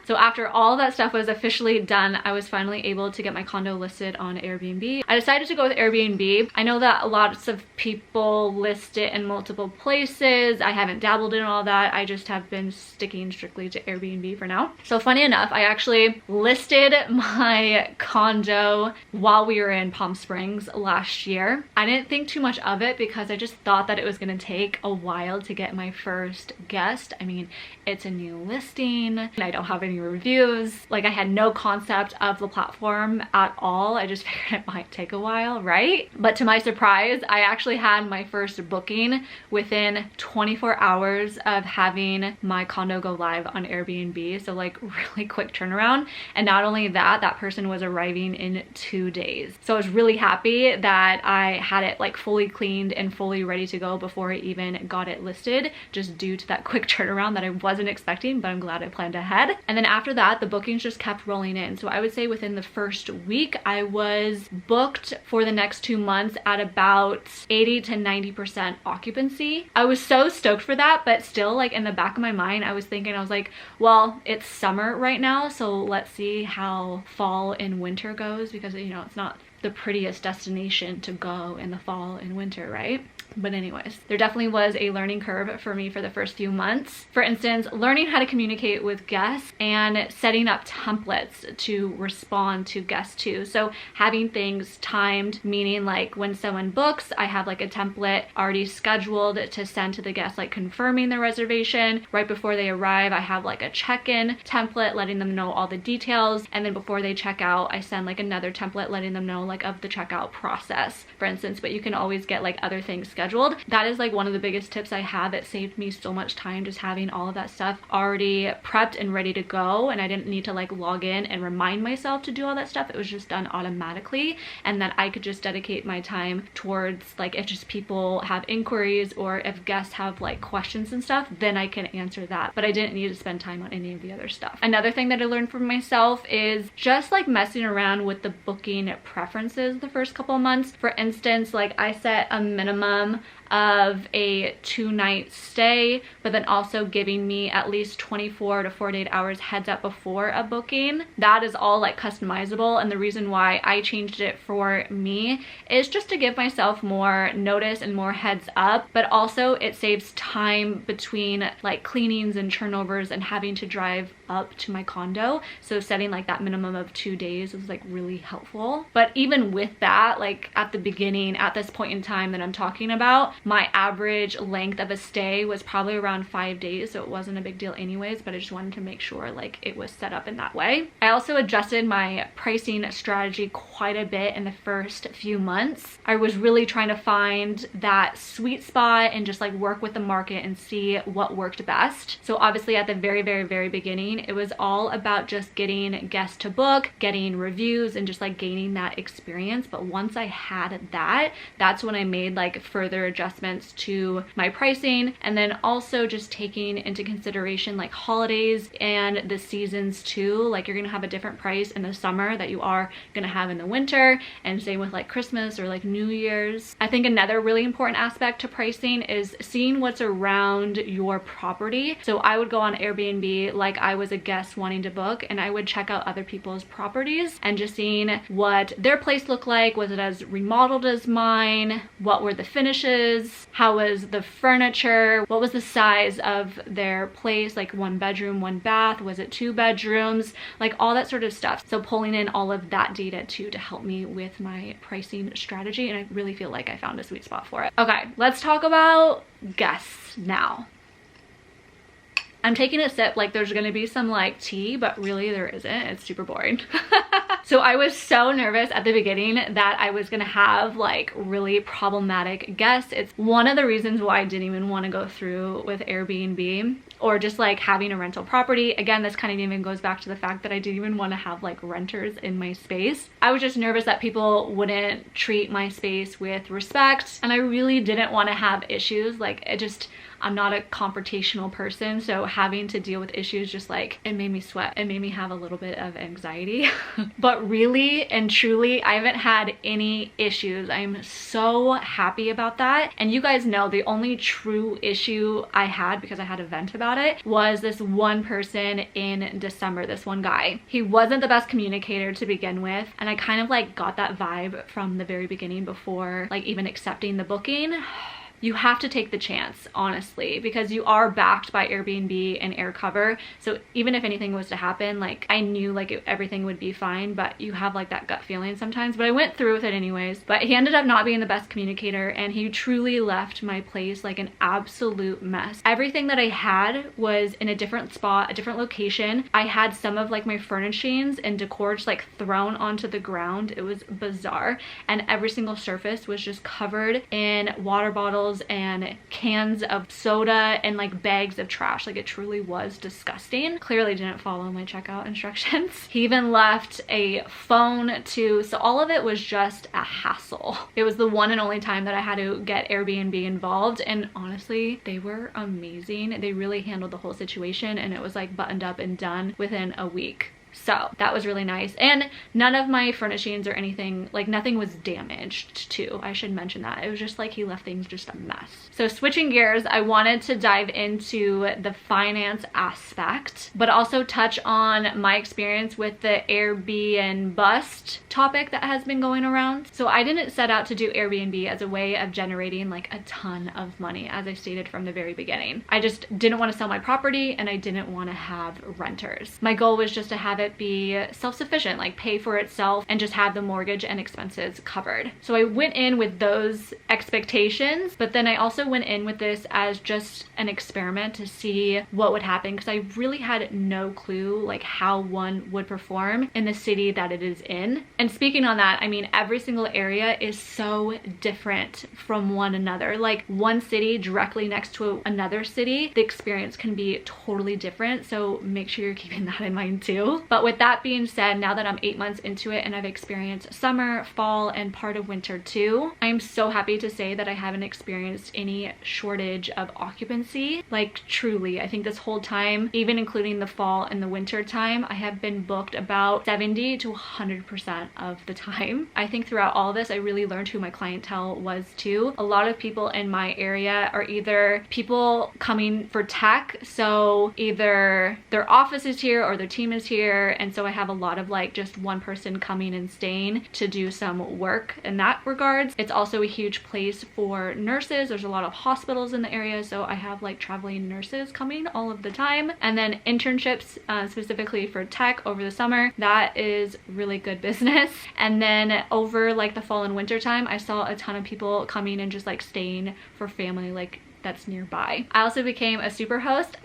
So after all that stuff was officially done, I was finally able to get my condo listed on Airbnb. I decided to go with Airbnb. I know that lots of people list it in multiple places. I haven't dabbled in all that. I just have been sticking strictly to Airbnb for now. So funny enough, I actually listed my condo while we were in Palm Springs last year. I didn't think too much of it because I just thought that it was gonna take a while to get my first guest. I mean, it's a new listing and I don't have any reviews. Like, I had no concept of the platform at all. I just figured it might take a while, right? But to my surprise, I actually had my first booking within 24 hours of having my condo go live on Airbnb. So like really quick turnaround. And not only that, that person was arriving in 2 days. So I was really happy that I had it like fully cleaned and fully ready to go before I even got it listed, just due to that quick turnaround that I wasn't expecting, but I'm glad I planned ahead. And then after that, the bookings just kept rolling in. So I would say within the first week, I was booked for the next 2 months at about 80 to 90% occupancy. I was so stoked for that, but still, like, in the back of my mind, I was like, well, it's summer right now, so let's see how fall and winter goes, because, you know, it's not the prettiest destination to go in the fall and winter, right? But anyways, there definitely was a learning curve for me for the first few months. For instance, learning how to communicate with guests and setting up templates to respond to guests too. So having things timed, meaning like when someone books, I have like a template already scheduled to send to the guest, like confirming the reservation. Right before they arrive, I have like a check-in template letting them know all the details. And then before they check out, I send like another template letting them know like of the checkout process, for instance. But you can always get like other things scheduled. That is like one of the biggest tips I have. It saved me so much time just having all of that stuff already prepped and ready to go, and I didn't need to like log in and remind myself to do all that stuff. It was just done automatically, and then I could just dedicate my time towards like if just people have inquiries or if guests have like questions and stuff, then I can answer that. But I didn't need to spend time on any of the other stuff. Another thing that I learned from myself is just like messing around with the booking preferences the first couple of months. For instance, like I set a minimum of a 2-night stay, but then also giving me at least 24 to 48 hours heads up before a booking. That is all like customizable, and the reason why I changed it for me is just to give myself more notice and more heads up, but also it saves time between like cleanings and turnovers and having to drive up to my condo. So setting like that minimum of 2 days was like really helpful. But even with that, like at the beginning, at this point in time that I'm talking about, my average length of a stay was probably around 5 days, so it wasn't a big deal anyways, but I just wanted to make sure like it was set up in that way. I also adjusted my pricing strategy quite a bit in the first few months. I was really trying to find that sweet spot and just like work with the market and see what worked best. So obviously at the very beginning, it was all about just getting guests to book, getting reviews, and just like gaining that experience. But once I had that, that's when I made like further adjustments to my pricing, and then also just taking into consideration like holidays and the seasons too. Like you're gonna have a different price in the summer that you are gonna have in the winter, and same with like Christmas or like New Year's. I think another really important aspect to pricing is seeing what's around your property. So I would go on Airbnb like I was a guest wanting to book, and I would check out other people's properties and just seeing what their place looked like. Was it as remodeled as mine? What were the finishes? How was the furniture? What was the size of their place? Like 1 bedroom, 1 bath? Was it 2 bedrooms? Like all that sort of stuff. So pulling in all of that data too to help me with my pricing strategy, and I really feel like I found a sweet spot for it. Okay, let's talk about guests now. I'm taking a sip like there's gonna be some like tea, but really there isn't. It's super boring. So I was so nervous at the beginning that I was gonna have like really problematic guests. It's one of the reasons why I didn't even want to go through with Airbnb. or just like having a rental property. Again, this kind of even goes back to the fact that I didn't even want to have like renters in my space. I was just nervous that people wouldn't treat my space with respect, and I really didn't want to have issues. Like I'm not a confrontational person, so having to deal with issues just like, it made me sweat. It made me have a little bit of anxiety. But really and truly, I haven't had any issues. I'm so happy about that. And you guys know the only true issue I had, because I had a vent about it, was this one person in December, this one guy. He wasn't the best communicator to begin with, and I kind of like got that vibe from the very beginning before like even accepting the booking. You have to take the chance, honestly, because you are backed by Airbnb and air cover. So even if anything was to happen, like I knew like everything would be fine, but you have like that gut feeling sometimes. But I went through with it anyways. But he ended up not being the best communicator, and he truly left my place like an absolute mess. Everything that I had was in a different spot, a different location. I had some of like my furnishings and decor just like thrown onto the ground. It was bizarre. And every single surface was just covered in water bottles and cans of soda and like bags of trash. Like it truly was disgusting. Clearly didn't follow my checkout instructions. He even left a phone too. So all of it was just a hassle. It was the one and only time that I had to get Airbnb involved, and honestly, they were amazing. They really handled the whole situation, and it was like buttoned up and done within a week. So that was really nice. And none of my furnishings or anything, like nothing was damaged too. I should mention that. It was just like he left things just a mess. So switching gears, I wanted to dive into the finance aspect, but also touch on my experience with the Airbnb bust topic that has been going around. So I didn't set out to do Airbnb as a way of generating like a ton of money, as I stated from the very beginning. I just didn't want to sell my property, and I didn't want to have renters. My goal was just to have it be self-sufficient, like pay for itself, and just have the mortgage and expenses covered. So I went in with those expectations, but then I also went in with this as just an experiment to see what would happen, because I really had no clue like how one would perform in the city that it is in. And speaking on that, I mean, every single area is so different from one another. Like one city directly next to another city, the experience can be totally different. So make sure you're keeping that in mind too. But with that being said, now that I'm 8 months into it and I've experienced summer, fall, and part of winter too, I'm so happy to say that I haven't experienced any shortage of occupancy. Like truly, I think this whole time, even including the fall and the winter time, I have been booked about 70 to 100% of the time. I think throughout all this, I really learned who my clientele was too. A lot of people in my area are either people coming for tech, so either their office is here or their team is here, and so I have a lot of like just one person coming and staying to do some work in that regards. It's also a huge place for nurses. There's a lot of hospitals in the area, so I have like traveling nurses coming all of the time. And then internships, specifically for tech over the summer, that is really good business. And then over like the fall and winter time, I saw a ton of people coming and just like staying for family like that's nearby. I also became a super host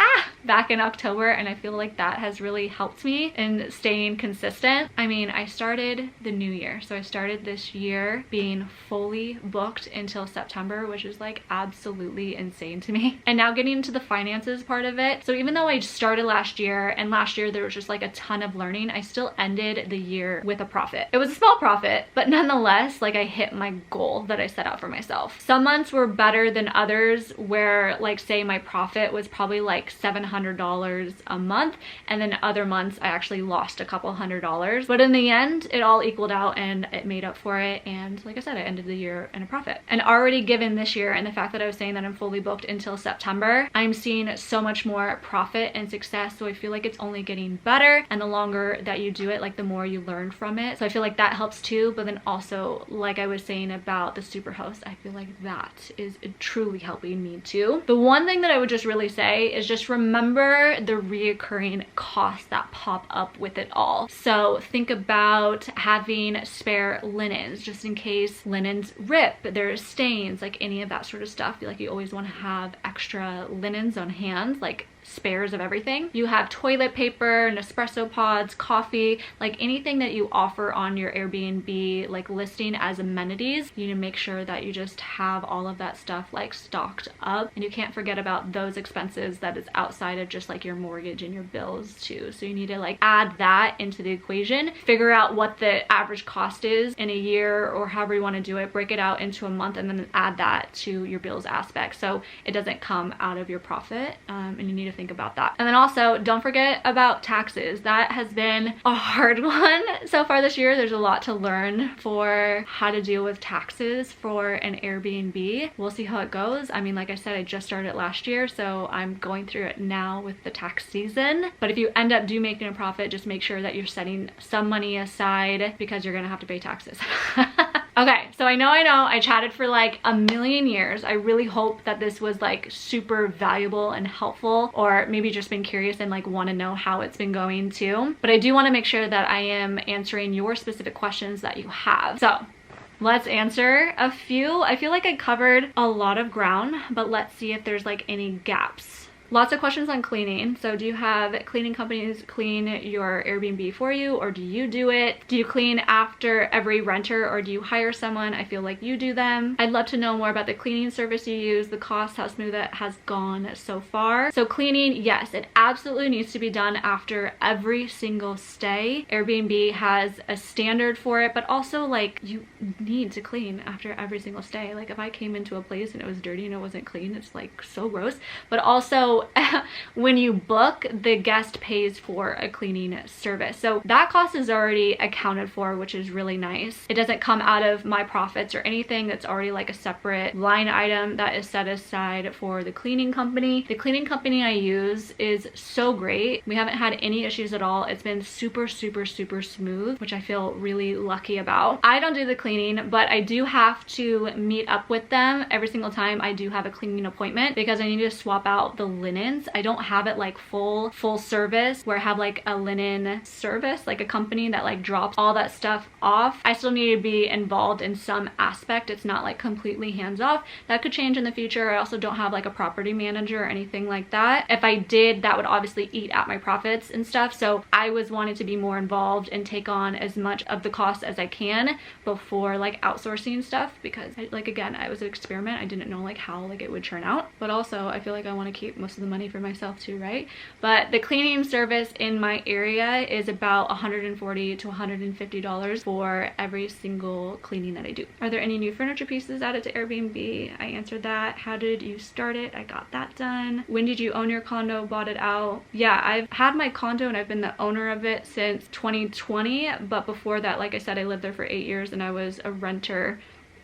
back in October, and I feel like that has really helped me in staying consistent. I mean, I started the new year, so I started this year being fully booked until September, which is like absolutely insane to me. And now getting into the finances part of it, so even though I started last year, and last year there was just like a ton of learning, I still ended the year with a profit. It was a small profit, but nonetheless, like I hit my goal that I set out for myself. Some months were better than others, where like say my profit was probably like $700 a month, and then other months I actually lost a couple $100s, but in the end it all equaled out and it made up for it. And like I said, I ended the year in a profit. And already given this year and the fact that I was saying that I'm fully booked until September, I'm seeing so much more profit and success. So I feel like it's only getting better, and the longer that you do it, like the more you learn from it. So I feel like that helps too. But then also, like I was saying about the superhost, I feel like that is truly helping me too. The one thing that I would just really say is just remember the reoccurring costs that pop up with it all. So think about having spare linens just in case linens rip, there's stains, like any of that sort of stuff. I feel like you always want to have extra linens on hand, like spares of everything. You have toilet paper, Nespresso pods, coffee, like anything that you offer on your Airbnb like listing as amenities. You need to make sure that you just have all of that stuff like stocked up, and you can't forget about those expenses that is outside of just like your mortgage and your bills too. So you need to like add that into the equation, figure out what the average cost is in a year or however you want to do it, break it out into a month, and then add that to your bills aspect so it doesn't come out of your profit. And you need to think about that. And then also don't forget about taxes. That has been a hard one so far this year. There's a lot to learn for how to deal with taxes for an Airbnb. We'll see how it goes. I mean, like I said, I just started last year, so I'm going through it now with the tax season. But if you end up making a profit, just make sure that you're setting some money aside because you're gonna have to pay taxes. Okay, so I know I chatted for like a million years. I really hope that this was like super valuable and helpful, or maybe just been curious and like want to know how it's been going too. But I do want to make sure that I am answering your specific questions that you have. So let's answer a few. I feel like I covered a lot of ground, but let's see if there's like any gaps. Lots of questions on cleaning. So do you have cleaning companies clean your Airbnb for you, or do you do it? Do you clean after every renter, or do you hire someone? I feel like you do them. I'd love to know more about the cleaning service you use, the cost, how smooth it has gone so far. So cleaning, yes, it absolutely needs to be done after every single stay. Airbnb has a standard for it, but also like you need to clean after every single stay. Like if I came into a place and it was dirty and it wasn't clean, it's like so gross. But also when you book, the guest pays for a cleaning service, so that cost is already accounted for, which is really nice. It doesn't come out of my profits or anything. That's already like a separate line item that is set aside for the cleaning company. The cleaning company I use is so great. We haven't had any issues at all. It's been super smooth, which I feel really lucky about. I don't do the cleaning, but I do have to meet up with them every single time I do have a cleaning appointment, because I need to swap out the linens. I don't have it like full service where I have like a linen service, like a company that like drops all that stuff off. I still need to be involved in some aspect. It's not like completely hands off. That could change in the future. I also don't have like a property manager or anything like that. If I did, that would obviously eat at my profits and stuff. So I was wanting to be more involved and take on as much of the cost as I can before like outsourcing stuff, because like again, I was an experiment. I didn't know like how like it would turn out, but also I feel like I want to keep most of the money for myself too, right? But the cleaning service in my area is about $140 to $150 for every single cleaning that I do. Are there any new furniture pieces added to Airbnb? I answered that. How did you start it? I got that done. When did you own your condo? Bought it out? Yeah, I've had my condo and I've been the owner of it since 2020, but before that, like I said, I lived there for 8 years and I was a renter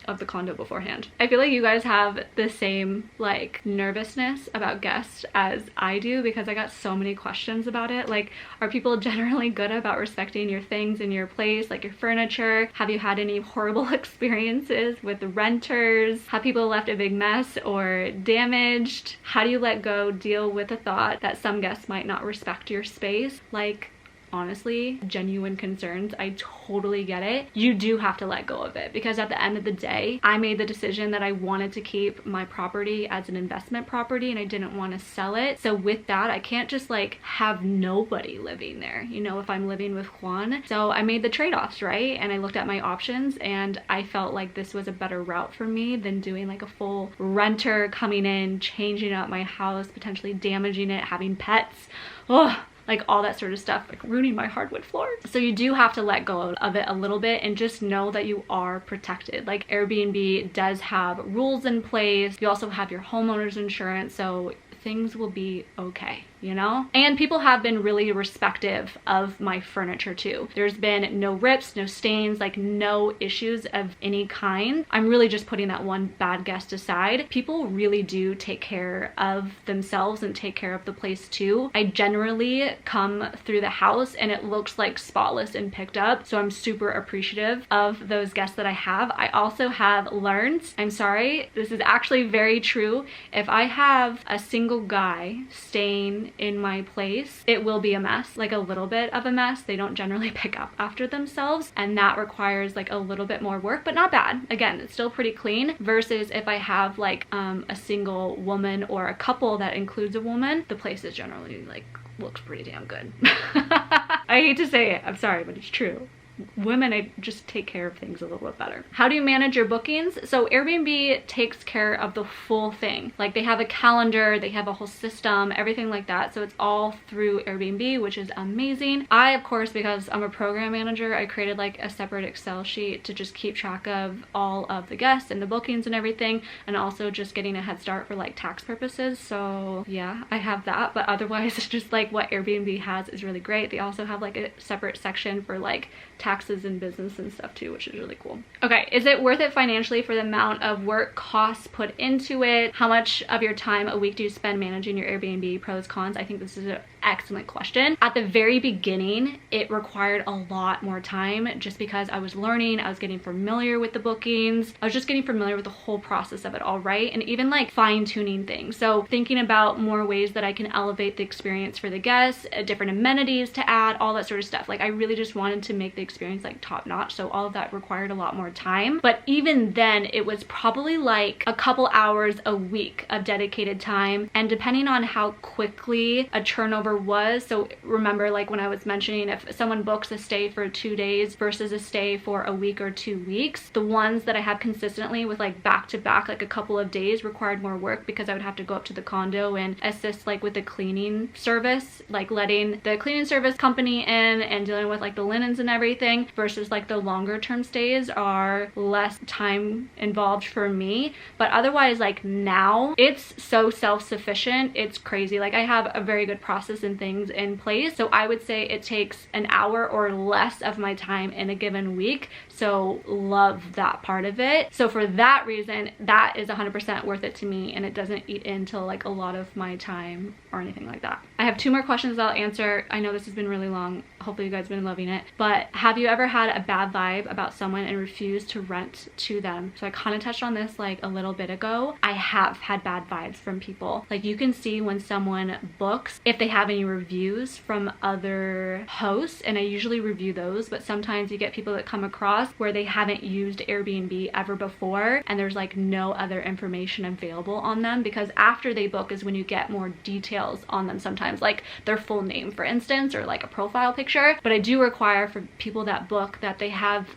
of the condo beforehand. I feel like you guys have the same like nervousness about guests as I do, because I got so many questions about it. Like, are people generally good about respecting your things in your place, like your furniture? Have you had any horrible experiences with the renters? Have people left a big mess or damaged? How do you let go, deal with the thought that some guests might not respect your space? Like, honestly, genuine concerns. I totally get it. You do have to let go of it, because at the end of the day, I made the decision that I wanted to keep my property as an investment property and I didn't want to sell it. So with that, I can't just like have nobody living there, you know, if I'm living with Juan. So I made the trade-offs, right? And I looked at my options and I felt like this was a better route for me than doing like a full renter coming in, changing up my house, potentially damaging it, having pets. Oh, like all that sort of stuff, like ruining my hardwood floor. So you do have to let go of it a little bit and just know that you are protected. Like Airbnb does have rules in place. You also have your homeowner's insurance, so things will be okay, you know? And people have been really respectful of my furniture too. There's been no rips, no stains, like no issues of any kind. I'm really just putting that one bad guest aside. People really do take care of themselves and take care of the place too. I generally come through the house and it looks like spotless and picked up, so I'm super appreciative of those guests that I have. I also have learned, I'm sorry, this is actually very true, if I have a single guy staying living in my place, it will be a mess, like a little bit of a mess. They don't generally pick up after themselves, and that requires like a little bit more work, but not bad. Again, it's still pretty clean, versus if I have like a single woman or a couple that includes a woman, the place is generally like looks pretty damn good. I hate to say it, I'm sorry, but it's true. Women, I just take care of things a little bit better. How do you manage your bookings? So Airbnb takes care of the full thing. Like they have a calendar, they have a whole system, everything like that. So it's all through Airbnb, which is amazing. I, of course, because I'm a program manager, I created like a separate Excel sheet to just keep track of all of the guests and the bookings and everything, and also just getting a head start for like tax purposes. So yeah, I have that, but otherwise it's just like what Airbnb has is really great. They also have like a separate section for like taxes and business and stuff too, which is really cool. Okay, is it worth it financially for the amount of work costs put into it? How much of your time a week do you spend managing your Airbnb? Pros, cons? I think this is an excellent question. At the very beginning, it required a lot more time just because I was learning, I was getting familiar with the bookings, I was just getting familiar with the whole process of it all, right? And even like fine-tuning things. So thinking about more ways that I can elevate the experience for the guests, different amenities to add, all that sort of stuff. Like I really just wanted to make the experience like top-notch, so all of that required a lot more time. But even then, it was probably like a couple hours a week of dedicated time, and depending on how quickly a turnover was. So remember, like when I was mentioning, if someone books a stay for 2 days versus a stay for a week or 2 weeks, the ones that I had consistently with like back to back, like a couple of days, required more work because I would have to go up to the condo and assist like with the cleaning service, like letting the cleaning service company in and dealing with like the linens and everything, versus like the longer term stays are less time involved for me. But otherwise, like now it's so self-sufficient, it's crazy. Like I have a very good process and things in place, so I would say it takes an hour or less of my time in a given week. So love that part of it. So for that reason, that is 100% worth it to me, and it doesn't eat into like a lot of my time or anything like that. I have 2 more questions I'll answer. I know this has been really long, hopefully you guys have been loving it, but have you ever had a bad vibe about someone and refused to rent to them? So I kind of touched on this like a little bit ago. I have had bad vibes from people. Like you can see when someone books if they have any reviews from other hosts, and I usually review those, but sometimes you get people that come across where they haven't used Airbnb ever before and there's like no other information available on them, because after they book is when you get more details on them, sometimes like their full name for instance, or like a profile picture. But I do require for people that book that they have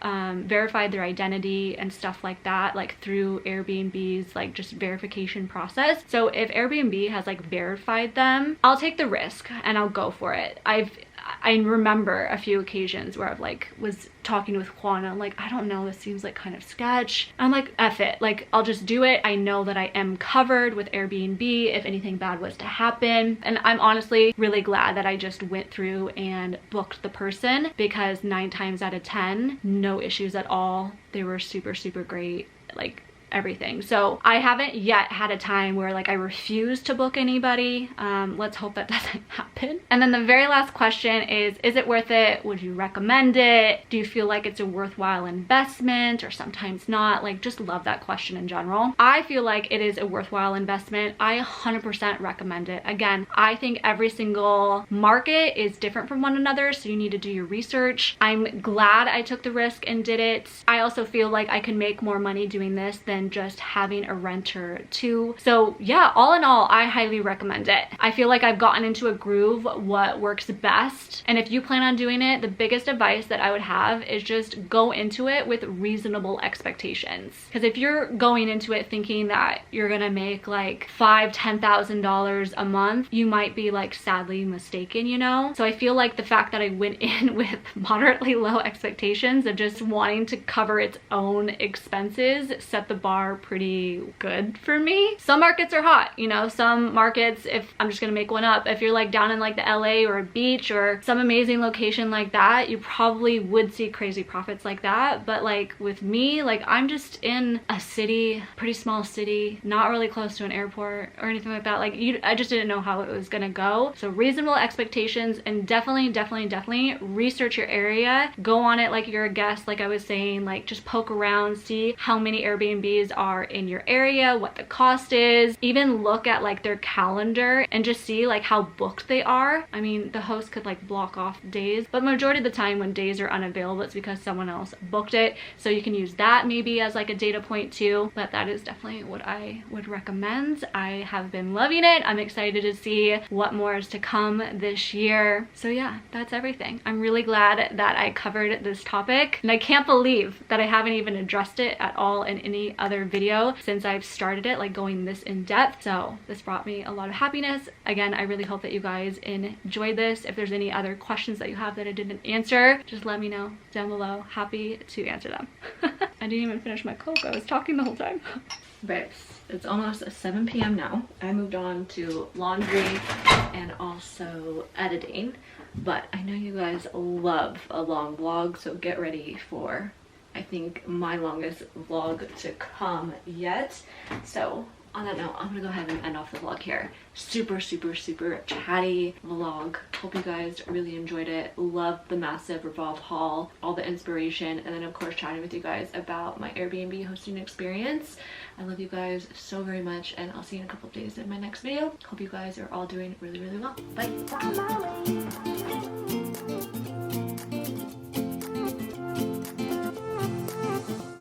verified their identity and stuff like that, like through Airbnb's like just verification process. So if Airbnb has like verified them, I'll take the risk and I'll go for it. I remember a few occasions where I've like was talking with Juan, I'm like, I don't know, this seems like kind of sketch. I'm like, F it, like I'll just do it. I know that I am covered with Airbnb if anything bad was to happen. And I'm honestly really glad that I just went through and booked the person, because 9 times out of 10, no issues at all. They were super, super great, like everything. So I haven't yet had a time where like I refuse to book anybody. Let's hope that doesn't happen. And then the very last question is it worth it? Would you recommend it? Do you feel like it's a worthwhile investment, or sometimes not? Like just love that question in general. I feel like it is a worthwhile investment. I 100% recommend it. Again, I think every single market is different from one another, so you need to do your research. I'm glad I took the risk and did it. I also feel like I can make more money doing this than just having a renter too. So yeah, all in all, I highly recommend it. I feel like I've gotten into a groove what works best, and if you plan on doing it, the biggest advice that I would have is just go into it with reasonable expectations. Because if you're going into it thinking that you're gonna make like $5,000-$10,000 a month, you might be like sadly mistaken, you know? So I feel like the fact that I went in with moderately low expectations of just wanting to cover its own expenses set the bar pretty good for me. Some markets are hot, you know, some markets, if I'm just gonna make one up, if you're like down in like the LA or a beach or some amazing location like that, you probably would see crazy profits like that. But like with me, like I'm just in a city, pretty small city, not really close to an airport or anything like that. Like I just didn't know how it was gonna go. So reasonable expectations, and definitely research your area. Go on it like you're a guest, like I was saying, like just poke around, see how many Airbnbs Airbnbs are in your area, what the cost is, even look at like their calendar and just see like how booked they are. I mean, the host could like block off days, but majority of the time when days are unavailable, it's because someone else booked it. So you can use that maybe as like a data point too, but that is definitely what I would recommend. I have been loving it. I'm excited to see what more is to come this year. So yeah, that's everything. I'm really glad that I covered this topic, and I can't believe that I haven't even addressed it at all in any other video since I've started it, like going this in depth. So this brought me a lot of happiness. Again, I really hope that you guys enjoyed this. If there's any other questions that you have that I didn't answer, just let me know down below. Happy to answer them. I didn't even finish my Coke. I was talking the whole time. Babes, it's almost 7 p.m. now. I moved on to laundry and also editing, but I know you guys love a long vlog, so get ready for, I think, my longest vlog to come yet. So on that note, I'm gonna go ahead and end off the vlog here. Super chatty vlog. Hope you guys really enjoyed it. Love the massive Revolve haul, all the inspiration, and then of course chatting with you guys about my Airbnb hosting experience. I love you guys so very much, and I'll see you in a couple of days in my next video. Hope you guys are all doing really well. Bye.